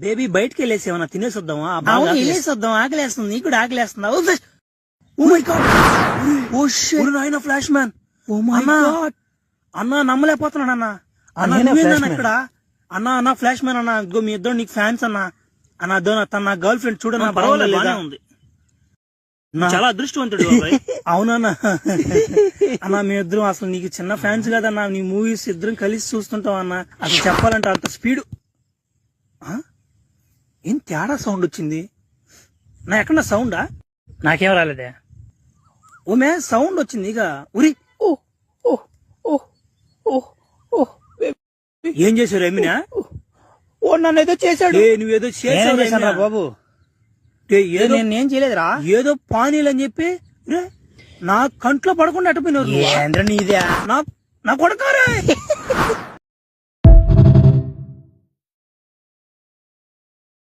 Baby బయటకి వెళ్ళేసి ఏమన్నా తినేసి వద్దామా? వెళ్ళేసి వద్దాం, ఆకలేస్తుంది. నీకు కూడా ఆకలేస్తుందా? నాయన ఫ్లాష్ మ్యాన్. అన్నా నమ్మలేకపోతున్నాడు అన్న. ఇక్కడ అన్న ఫ్లాష్ మ్యాన్ అన్న. మీ ఇద్దరు నీకు ఫ్యాన్స్ అన్న. తన నా గర్ల్ ఫ్రెండ్ చూడన్నా. పర్వాలేదు, ఉంది. చాలా అదృష్టవంతుడు. అవునన్నా. అన్న మీ ఇద్దరం అసలు నీకు చిన్న ఫ్యాన్స్ కదన్నా. నీ మూవీస్ ఇద్దరం కలిసి చూస్తుంటాం అన్న. అసలు చెప్పాలంటే అంత స్పీడ్. ఏం తేడా సౌండ్ వచ్చింది? నా ఎక్కడ సౌండా? నాకేం రాలేదే. ఓమే సౌండ్ వచ్చింది. ఇక ఉరి ఏం చేశారు ఎమినా? నన్ను ఏదో చేశాడు. నువ్వేదో చేశావు బాబు. నేనేం చేయలేదురా. ఏదో పానీలు అని చెప్పి నా కంట్లో పడకుండా అటుపోయినారు. నీదే నా కొడకారా.